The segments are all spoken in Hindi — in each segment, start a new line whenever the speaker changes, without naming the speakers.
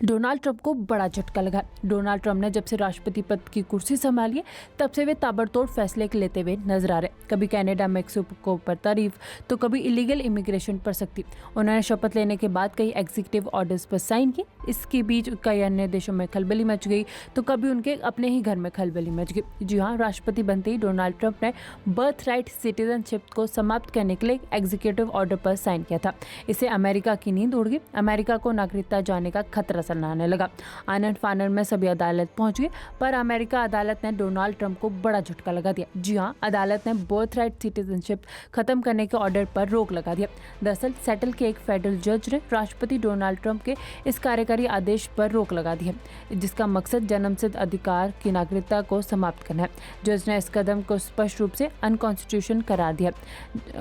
डोनाल्ड ट्रंप को बड़ा झटका लगा। डोनाल्ड ट्रंप ने जब से राष्ट्रपति पद की कुर्सी संभाली है तब से वे ताबड़तोड़ फैसले लेते हुए नजर आ रहे। कभी कनाडा मेक्सिको पर तारीफ तो कभी इलीगल इमिग्रेशन पर सख्ती। उन्होंने शपथ लेने के बाद कई एग्जीक्यूटिव ऑर्डर्स पर साइन की। इसके बीच कई अन्य देशों में खलबली मच गई तो कभी उनके अपने ही घर में खलबली मच गई। जी हाँ, राष्ट्रपति बनते ही डोनाल्ड ट्रंप ने बर्थ राइट सिटीजनशिप को समाप्त करने के लिए एग्जीक्यूटिव ऑर्डर पर साइन किया था। इससे अमेरिका की नींद उड़ गई। अमेरिका को नागरिकता जाने का खतरा सन्नाने लगा। आनन फानन में सभी अदालत पहुंच गए, पर अमेरिका अदालत ने डोनाल्ड ट्रंप को बड़ा झटका लगा दिया। जी हाँ, अदालत ने बर्थ राइट सिटीजनशिप खत्म करने के ऑर्डर पर रोक लगा दिया। दरअसल सेटल के एक फेडरल जज ने राष्ट्रपति डोनाल्ड ट्रंप के इस कार्यकारी आदेश पर रोक लगा दी है, जिसका मकसद जन्मसिद्ध अधिकार की नागरिकता को समाप्त करना है। जज ने इस कदम को स्पष्ट रूप से अनकॉन्स्टिट्यूशन करार दिया।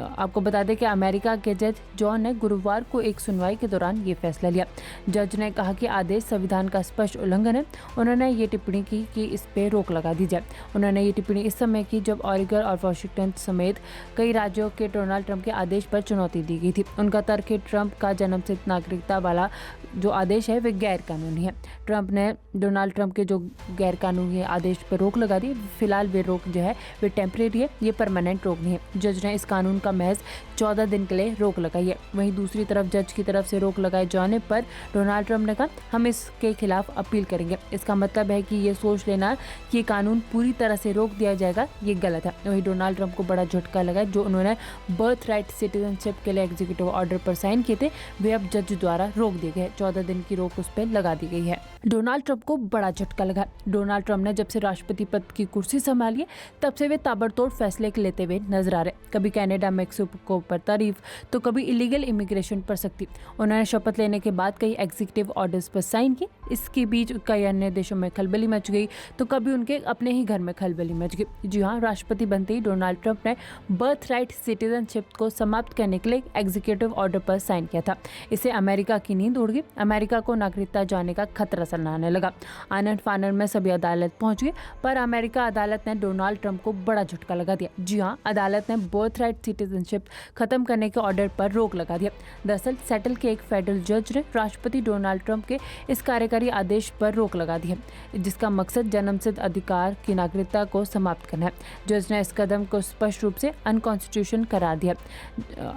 आपको बता दें कि अमेरिका के जज जॉन ने गुरुवार को एक सुनवाई के दौरान ये फैसला लिया। जज ने कहा कि आदेश संविधान का स्पष्ट उल्लंघन है। उन्होंने ये टिप्पणी की कि इस पे रोक लगा दी जाए। उन्होंने ये टिप्पणी इस समय की जब ऑरिगन और वॉशिंगटन समेत कई राज्यों के डोनाल्ड ट्रंप के आदेश पर चुनौती दी गई थी। उनका तर्क है ट्रंप का जन्मसिद्ध नागरिकता वाला जो आदेश है वे गैर कानूनी है। ट्रंप ने डोनाल्ड ट्रंप के जो गैर कानूनी आदेश पर रोक लगा दी। फिलहाल वे रोक जो है वे टेम्परेरी है, ये परमानेंट रोक नहीं है। जज ने इस कानून का महज 14 दिन के लिए रोक लगाई है। वहीं दूसरी तरफ जज की तरफ से रोक लगाए जाने पर डोनाल्ड ट्रंप ने कहा हम इसके खिलाफ अपील करेंगे। इसका मतलब है कि ये सोच लेना कि ये कानून पूरी तरह से रोक दिया जाएगा, ये गलत है। वहीं डोनाल्ड ट्रंप को बड़ा झटका लगा जो उन्होंने बर्थ राइट सिटीजनशिप के लिए एग्जीक्यूटिव ऑर्डर पर साइन किए थे, वे अब जज द्वारा रोक दिए गए। 14 दिन की रोक उस पर लगा दी गई है। डोनाल्ड ट्रंप को बड़ा झटका लगा। डोनाल्ड ट्रंप ने जब से राष्ट्रपति पद की कुर्सी संभाली है तब से वे ताबड़तोड़ फैसले लेते हुए नजर आ रहे। कभी कनाडा मेक्सिको पर तारीफ तो कभी इलीगल इमिग्रेशन पर सख्ती। उन्होंने शपथ लेने के बाद कई एग्जीक्यूटिव ऑर्डर्स पर साइन की। इसके बीच कई अन्य देशों में खलबली मच गई तो कभी उनके अपने ही घर में खलबली मच गई। जी हाँ, राष्ट्रपति बनते ही डोनाल्ड ट्रंप ने बर्थ राइट सिटीजनशिप को समाप्त करने के लिए एग्जीक्यूटिव ऑर्डर पर साइन किया था। इससे अमेरिका की नींद उड़ गई। अमेरिका को नागरिकता जाने का खतरा सन्नाने लगा। आनन फानन में सभी अदालत पहुंच गए, पर अमेरिका अदालत ने डोनाल्ड ट्रंप को बड़ा झटका लगा दिया। जी हाँ, अदालत ने बर्थ राइट सिटीजनशिप खत्म करने के ऑर्डर पर रोक लगा दिया। दरअसल सेटल के एक फेडरल जज ने राष्ट्रपति डोनाल्ड ट्रंप के इस कार्यकारी आदेश पर रोक लगा दी है, जिसका मकसद जन्मसिद्ध अधिकार की नागरिकता को समाप्त करना है। जज ने इस कदम को स्पष्ट रूप से अनकॉन्स्टिट्यूशन करार दिया।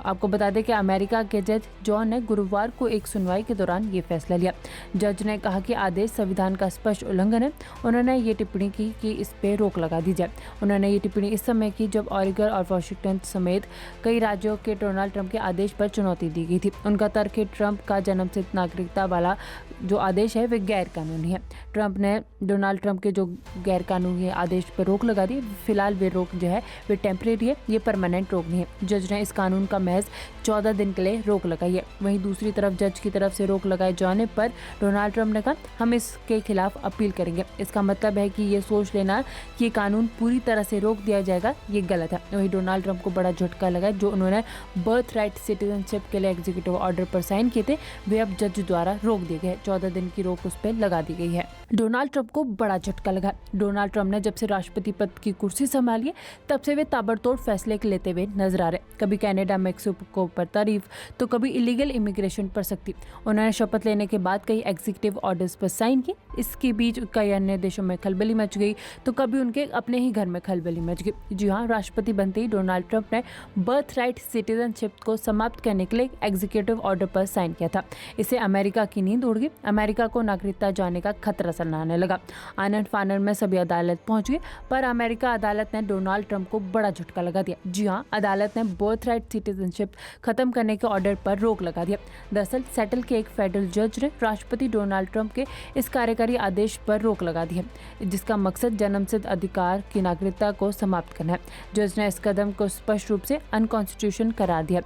आपको बता दें कि अमेरिका के जज जॉन ने गुरुवार को एक सुनवाई के दौरान ये फैसला लिया। जज ने कहा कि आदेश संविधान का स्पष्ट उल्लंघन है। उन्होंने ये टिप्पणी की कि इस पे रोक लगा दी जाए। उन्होंने ये टिप्पणी इस समय की जब ऑरिगन और वॉशिंगटन समेत कई राज्यों के डोनाल्ड ट्रंप के आदेश पर चुनौती दी गई थी। उनका तर्क है ट्रंप का जन्मसिद्ध नागरिकता वाला जो आदेश है वे गैर कानूनी है। ट्रंप ने डोनाल्ड ट्रंप के जो गैर कानूनी आदेश पर रोक लगा दी। फिलहाल वे रोक जो है वे टेम्परेरी है, ये परमानेंट रोक नहीं है। जज ने इस कानून का महज 14 दिन के लिए रोक लगाई है। वहीं दूसरी तरफ जज की तरफ से रोक लगाए जाने पर डोनाल्ड ट्रंप ने कहा हम इसके खिलाफ अपील करेंगे। इसका मतलब है कि ये सोच लेना कि ये कानून पूरी तरह से रोक दिया जाएगा, ये गलत है। वहीं डोनाल्ड ट्रंप को बड़ा झटका लगा जो उन्होंने बर्थ राइट सिटीजनशिप के लिए एग्जीक्यूटिव ऑर्डर पर साइन किए थे, वे अब जज द्वारा रोक दिए गए। 14 दिन की रोक उस पर लगा दी गई है। डोनाल्ड ट्रंप को बड़ा झटका लगा। डोनाल्ड ट्रंप ने जब से राष्ट्रपति पद की कुर्सी संभाली है तब से वे ताबड़तोड़ फैसले लेते हुए नजर आ रहे। कभी कनाडा मेक्सिको पर तारीफ तो कभी इलीगल इमिग्रेशन पर सख्ती। उन्होंने शपथ लेने के बाद कई एग्जीक्यूटिव ऑर्डर्स पर साइन की। इसके बीच कई अन्य देशों में खलबली मच गई तो कभी उनके अपने ही घर में खलबली मच गई। जी हाँ, राष्ट्रपति बनते ही डोनाल्ड ट्रंप ने बर्थ राइट सिटीजनशिप को समाप्त करने के लिए एग्जीक्यूटिव ऑर्डर पर साइन किया था। इससे अमेरिका की नींद उड़ गई। अमेरिका को नागरिकता जाने का खतरा सन्नाने लगा। आनन फानन में सभी अदालत पहुंच गए, पर अमेरिका अदालत ने डोनाल्ड ट्रंप को बड़ा झटका लगा दिया। जी हाँ, अदालत ने बर्थ राइट सिटीजनशिप खत्म करने के ऑर्डर पर रोक लगा दिया। दरअसल सेटल के एक फेडरल जज ने राष्ट्रपति डोनाल्ड ट्रंप के इस कार्यकारी आदेश पर रोक लगा दी है, जिसका मकसद जन्मसिद्ध अधिकार की नागरिकता को समाप्त करना है। जज ने इस कदम को स्पष्ट रूप से अनकॉन्स्टिट्यूशन करार दिया।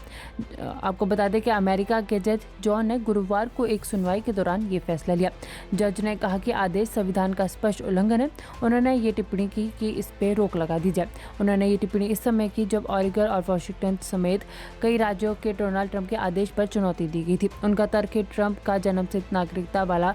आपको बता दें कि अमेरिका के जज जॉन ने गुरुवार को एक सुनवाई के दौरान ये फैसला लिया। जज ने कहा कि आदेश संविधान का स्पष्ट उल्लंघन है। उन्होंने ये टिप्पणी की कि इस पे रोक लगा दी जाए। उन्होंने ये टिप्पणी इस समय की जब ऑरिगन और वॉशिंगटन समेत कई राज्यों के डोनाल्ड ट्रंप के आदेश पर चुनौती दी गई थी। उनका तर्क है ट्रंप का जन्मसिद्ध नागरिकता वाला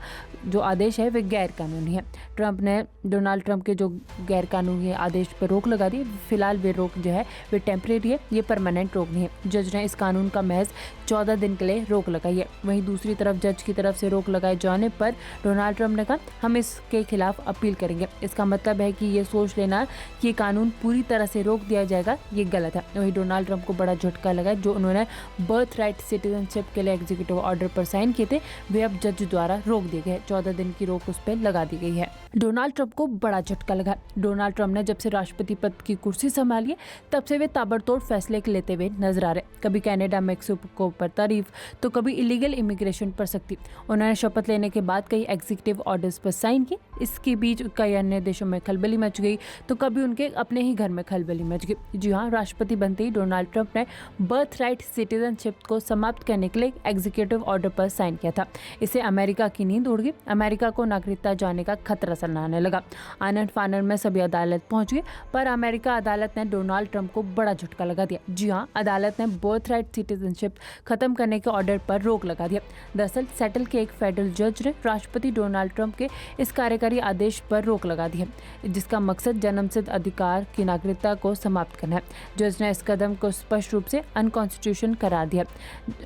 जो आदेश है वे गैर कानूनी है। ट्रंप ने डोनाल्ड ट्रंप के जो गैर कानूनी आदेश पर रोक लगा दी। फिलहाल वे रोक जो है वे टेम्परेरी है, ये परमानेंट रोक नहीं है। जज ने इस कानून का महज 14 दिन के लिए रोक लगाई है। वहीं दूसरी तरफ जज की तरफ से रोक लगाए जाने पर डोनाल्ड ट्रंप ने कहा हम इसके खिलाफ अपील करेंगे। इसका मतलब है कि ये सोच लेना कि ये कानून पूरी तरह से रोक दिया जाएगा, ये गलत है। वहीं डोनाल्ड ट्रंप को बड़ा झटका लगा। जो उन्होंने बर्थ राइट सिटीजनशिप के लिए एग्जीक्यूटिव ऑर्डर पर साइन किए थे, वे अब जज द्वारा रोक दिए गए। 14 दिन की रोक उस पर लगा दी गई है। डोनाल्ड ट्रंप को बड़ा झटका लगा। डोनाल्ड ट्रंप ने जब से राष्ट्रपति पद की कुर्सी संभाली है, तब से वे ताबड़तोड़ फैसले लेते हुए नजर आ रहे। कभी कनाडा मेक्सिको पर तारीफ तो कभी इलीगल इमिग्रेशन पर सख्ती। उन्होंने शपथ लेने के बाद कई एग्जीक्यूटिव ऑर्डर्स पर साइन किए। इसके बीच कई अन्य देशों में खलबली मच गई तो कभी उनके अपने ही घर में खलबली मच गई। जी हाँ, राष्ट्रपति बनते ही डोनाल्ड ट्रंप ने बर्थ राइट सिटीजनशिप को समाप्त करने के लिए एग्जीक्यूटिव ऑर्डर पर साइन किया था। इससे अमेरिका की नींद उड़ गई। अमेरिका को नागरिकता जाने का खतरा सन्नाने लगा। आनन फानन में सभी अदालत पहुंच गए, पर अमेरिका अदालत ने डोनाल्ड ट्रंप को बड़ा झटका लगा दिया। जी हाँ, अदालत ने बर्थ राइट सिटीजनशिप खत्म करने के ऑर्डर पर रोक लगा दिया। दरअसल सेटल के एक फेडरल जज ने राष्ट्रपति डोनाल्ड ट्रंप के इस कार्यकारी आदेश पर रोक लगा दी है, जिसका मकसद जन्मसिद्ध अधिकार की नागरिकता को समाप्त करना है। जज ने इस कदम को स्पष्ट रूप से अनकॉन्स्टिट्यूशन करार दिया।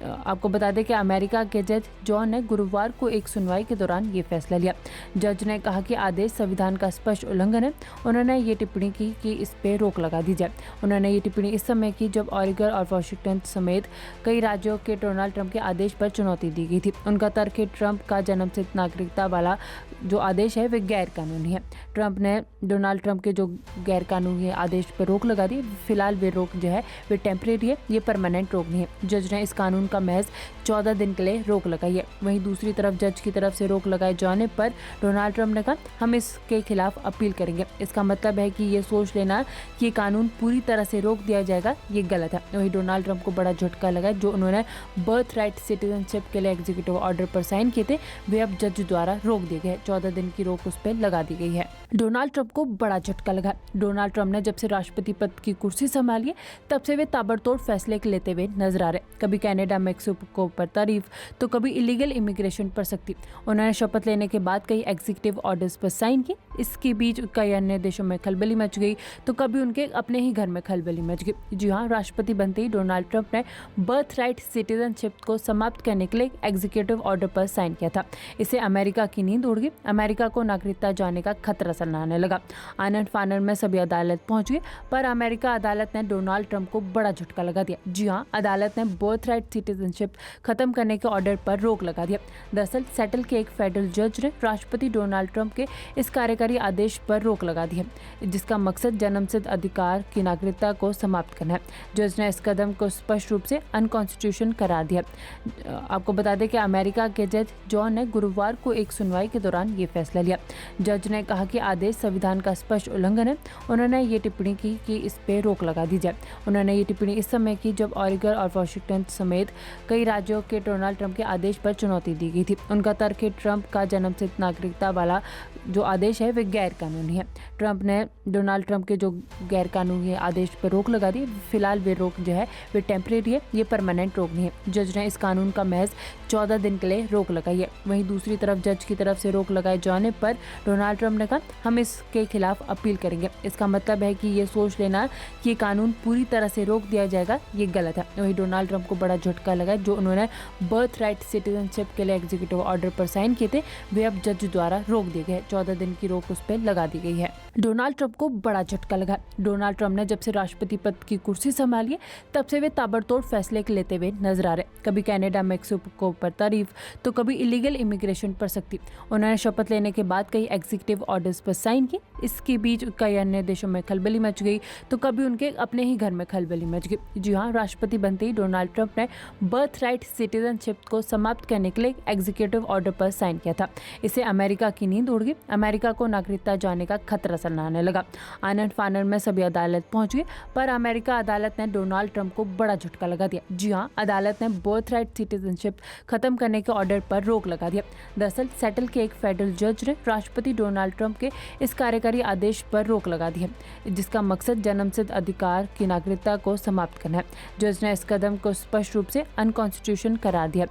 आपको बता दें कि अमेरिका के जज जॉन ने गुरुवार को एक सुनवाई के दौरान ये फैसला लिया। जज ने कहा कि आदेश संविधान का स्पष्ट उल्लंघन है। उन्होंने ये टिप्पणी की कि इस पे रोक लगा दी जाए। उन्होंने ये टिप्पणी इस समय की जब ऑरिगन और वॉशिंगटन समेत कई राज्यों के डोनाल्ड ट्रंप के आदेश पर चुनौती दी गई थी। उनका तर्क है ट्रंप का जन्मसिद्ध नागरिकता वाला जो आदेश है वे गैर कानूनी है। ट्रंप ने डोनाल्ड ट्रंप के जो गैर कानूनी आदेश पर रोक लगा दी। फिलहाल वे रोक जो है वे टेम्परेरी है, ये परमानेंट रोक नहीं है। जज ने इस कानून का महज 14 दिन के लिए रोक लगाई है। वहीं दूसरी तरफ जज की तरफ से रोक लगाए जाने पर डोनाल्ड ट्रंप ने कहा हम इसके खिलाफ अपील करेंगे। इसका मतलब है कि ये सोच लेना कि ये कानून पूरी तरह से रोक दिया जाएगा, ये गलत है। वहीं डोनाल्ड ट्रंप को बड़ा झटका लगा। जो उन्होंने बर्थ राइट सिटीजनशिप के लिए एग्जीक्यूटिव ऑर्डर पर साइन किए थे, वे अब जज द्वारा रोक दिए गए। 14 दिन की रोक उस पर लगा दी गई है। डोनाल्ड ट्रंप को बड़ा झटका लगा। डोनाल्ड ट्रंप ने जब से राष्ट्रपति पद की कुर्सी संभाली है, तब से वे ताबड़तोड़ फैसले लेते हुए नजर आ रहे। कभी कनाडा मेक्सिको पर तारीफ तो कभी इलीगल इमिग्रेशन पर सख्ती। उन्होंने शपथ लेने के बाद कई एग्जीक्यूटिव ऑर्डर्स पर साइन किए। इसके बीच कई अन्य देशों में खलबली मच गई तो कभी उनके अपने ही घर में खलबली मच गई। जी हाँ, राष्ट्रपति बनते ही डोनाल्ड ट्रंप ने बर्थ राइट सिटीजनशिप को समाप्त करने के लिए एग्जीक्यूटिव ऑर्डर पर साइन किया था। इससे अमेरिका की नींद उड़ गई। अमेरिका को नागरिकता जाने का खतरा सन्नाने लगा। आनन फानन में सभी अदालत पहुंच गए, पर अमेरिका अदालत ने डोनाल्ड ट्रंप को बड़ा झटका लगा दिया। जी हाँ, अदालत ने बर्थ राइट सिटीजनशिप खत्म करने के ऑर्डर पर रोक लगा दिया। दरअसल सेटल के एक फेडरल जज ने राष्ट्रपति डोनाल्ड ट्रंप के इस कार्यकारी आदेश पर रोक लगा दी है, जिसका मकसद जन्मसिद्ध अधिकार की नागरिकता को समाप्त करना है। जज ने इस कदम को स्पष्ट रूप से अनकॉन्स्टिट्यूशन करार दिया। आपको बता दें कि अमेरिका के जज जॉन ने गुरुवार को एक सुनवाई के दौरान ये फैसला लिया। जज ने कहा कि आदेश संविधान का स्पष्ट उल्लंघन है। उन्होंने ये टिप्पणी की कि इस पे रोक लगा दी जाए। उन्होंने ये टिप्पणी इस समय की जब ऑरिगन और वॉशिंगटन समेत कई राज्यों के डोनाल्ड ट्रंप के आदेश पर चुनौती दी गई थी। उनका तर्क है ट्रंप का जन्मसिद्ध नागरिकता वाला जो आदेश है वे गैर कानूनी है। ट्रंप ने डोनाल्ड ट्रंप के जो गैर कानूनी आदेश पर रोक लगा दी। फिलहाल वे रोक जो है वे टेम्परेरी है, ये परमानेंट रोक नहीं है। जज ने इस कानून का महज 14 दिन के लिए रोक लगाई है। वहीं दूसरी तरफ जज की तरफ से रोक लगाए जाने पर डोनाल्ड ट्रंप ने कहा हम इसके खिलाफ अपील करेंगे। इसका मतलब है कि ये सोच लेना कि ये कानून पूरी तरह से रोक दिया जाएगा, ये गलत है। वहीं डोनाल्ड ट्रंप को बड़ा झटका लगा। जो उन्होंने बर्थ राइट सिटीजनशिप के लिए एग्जीक्यूटिव ऑर्डर पर साइन किए थे, वे अब जज द्वारा रोक दिए गए। 14 दिन की रोक उस पर लगा दी गई है। डोनाल्ड ट्रंप को बड़ा झटका लगा। डोनाल्ड ट्रंप ने जब से राष्ट्रपति पद की कुर्सी संभाली है, तब से वे ताबड़तोड़ फैसले लेते हुए नजर आ रहे। कभी कनाडा मेक्सिको पर तारीफ तो कभी इलीगल इमिग्रेशन पर सख्ती। उन्होंने शपथ लेने के बाद कई एग्जीक्यूटिव ऑर्डर्स पर साइन किए। इसके बीच कई अन्य देशों में खलबली मच गई तो कभी उनके अपने ही घर में खलबली मच गई। जी हाँ, राष्ट्रपति बनते ही डोनाल्ड ट्रंप ने बर्थ राइट सिटीजनशिप को समाप्त करने के लिए एग्जीक्यूटिव ऑर्डर पर साइन किया था। इससे अमेरिका की नींद उड़ गई। अमेरिका को नागरिकता जाने का खतरा सन्नाने लगा। आनन फानन में सभी अदालत पहुंच गए, पर अमेरिका अदालत ने डोनाल्ड ट्रंप को बड़ा झटका लगा दिया। जी हाँ, अदालत ने बर्थ राइट सिटीजनशिप खत्म करने के ऑर्डर पर रोक लगा दिया। दरअसल सेटल के एक फेडरल जज ने राष्ट्रपति डोनाल्ड ट्रंप के इस कार्यकारी कार्यकारी आदेश पर रोक लगा दी है, जिसका मकसद जन्मसिद्ध अधिकार की नागरिकता को समाप्त करना है। जज ने इस कदम को स्पष्ट रूप से अनकॉन्स्टिट्यूशन करार दिया।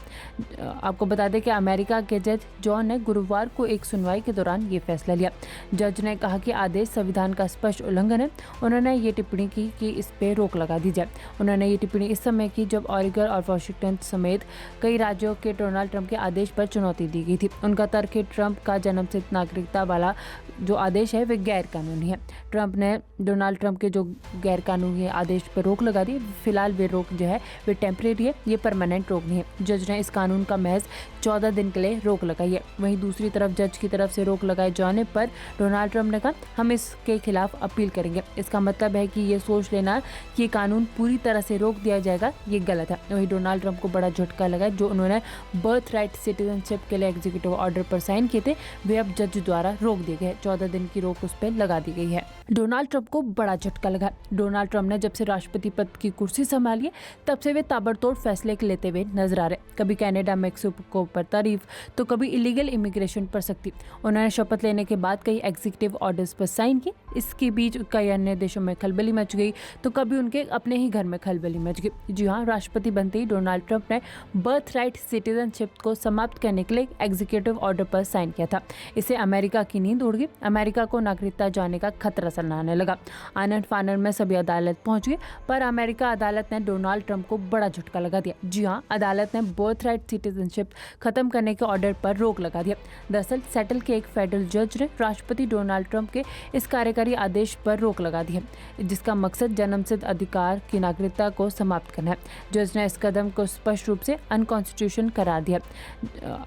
आपको बता दें कि अमेरिका के जज जॉन ने गुरुवार को एक सुनवाई के दौरान ये फैसला लिया। जज ने कहा कि आदेश संविधान का स्पष्ट उल्लंघन है। उन्होंने ये टिप्पणी की कि इस पे रोक लगा दी जाए। उन्होंने ये टिप्पणी इस समय की जब ऑरिगन और वॉशिंगटन समेत कई राज्यों के डोनाल्ड ट्रंप के आदेश पर चुनौती दी गई थी। उनका तर्क है ट्रंप का जन्मसिद्ध नागरिकता वाला जो आदेश है वे गैर कानूनी है। ट्रंप ने डोनाल्ड ट्रंप के जो गैर कानूनी आदेश पर रोक लगा दी। फिलहाल वे रोक जो है वे टेम्परेरी है, ये परमानेंट रोक नहीं है। जज ने इस कानून का महज 14 दिन के लिए रोक लगाई है। वहीं दूसरी तरफ जज की तरफ से रोक लगाए जाने पर डोनाल्ड ट्रंप ने कहा हम इसके खिलाफ अपील करेंगे। इसका मतलब है कि ये सोच लेना कि ये कानून पूरी तरह से रोक दिया जाएगा ये गलत है। वहीं डोनाल्ड ट्रंप को बड़ा झटका लगा जो उन्होंने बर्थ राइट सिटीजनशिप के लिए एग्जीक्यूटिव ऑर्डर पर साइन किए थे, वे अब जज द्वारा रोक दिए गए। 14 दिन की रोक उस पर लगा दी गई है। डोनाल्ड ट्रंप को बड़ा झटका लगा। डोनाल्ड ट्रंप ने जब से राष्ट्रपति पद की कुर्सी संभाली है तब से वे ताबड़तोड़ फैसले लेते हुए नजर आ रहे। कभी कनाडा मेक्सिको पर तारीफ तो कभी इलीगल इमिग्रेशन पर सख्ती। उन्होंने शपथ लेने के बाद कई एग्जीक्यूटिव ऑर्डर्स पर साइन किए। इसके बीच कई अन्य देशों में खलबली मच गई तो कभी उनके अपने ही घर में खलबली मच गई। जी हाँ, राष्ट्रपति बनते ही डोनाल्ड ट्रंप ने बर्थ राइट सिटीजनशिप को समाप्त करने के लिए एग्जीक्यूटिव ऑर्डर पर साइन किया था। इससे अमेरिका की नींद उड़ गई। अमेरिका को नागरिकता जाने का खतरा सनाने लगा। आनन फानन में सभी अदालत पहुंच गए, पर अमेरिका अदालत ने डोनाल्ड ट्रंप को बड़ा झटका लगा दिया। जी हाँ, अदालत ने बर्थ राइट सिटीजनशिप खत्म करने के ऑर्डर पर रोक लगा दिया। दरअसल सेटल के एक फेडरल जज ने राष्ट्रपति डोनाल्ड ट्रंप के इस कार्यकारी आदेश पर रोक लगा दी है, जिसका मकसद जन्मसिद्ध अधिकार की नागरिकता को समाप्त करना है। जज ने इस कदम को स्पष्ट रूप से अनकॉन्स्टिट्यूशन करार दिया।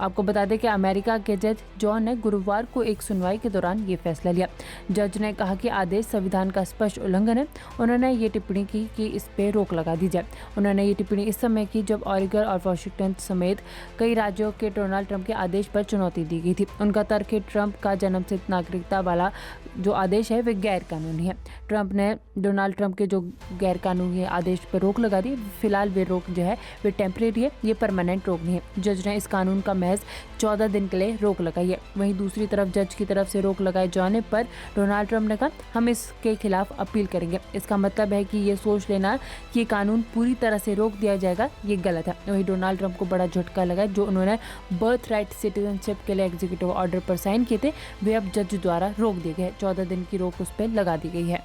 आपको बता दें कि अमेरिका के जज जॉन ने गुरुवार को एक सुनवाई के दौरान ये फैसला लिया। जज ने कहा कि आदेश संविधान का स्पष्ट उल्लंघन है। उन्होंने ये टिप्पणी की कि इस पे रोक लगा दी जाए। उन्होंने ये टिप्पणी इस समय की जब ऑरिगन और वॉशिंगटन समेत कई राज्यों के डोनाल्ड ट्रंप के आदेश पर चुनौती दी गई थी। उनका तर्क है ट्रंप का जन्मसिद्ध नागरिकता वाला जो आदेश है वे गैर कानूनी है। ट्रंप ने डोनाल्ड ट्रंप के जो गैर कानूनी आदेश पर रोक लगा दी। फिलहाल वे रोक जो है वे टेम्परेरी है, ये परमानेंट रोक नहीं है। जज ने इस कानून का महज 14 दिन के लिए रोक लगाई है। वहीं दूसरी तरफ जज की तरफ से रोक लगाए जाने पर डोनाल्ड ट्रंप ने कहा हम इसके खिलाफ अपील करेंगे। इसका मतलब है कि ये सोच लेना कि ये कानून पूरी तरह से रोक दिया जाएगा ये गलत है। वहीं डोनाल्ड ट्रंप को बड़ा झटका लगा जो उन्होंने बर्थ राइट सिटीजनशिप के लिए एग्जीक्यूटिव ऑर्डर पर साइन किए थे, वे अब जज द्वारा रोक दिए गए। 14 दिन की रोक उस पर लगा दी गई है।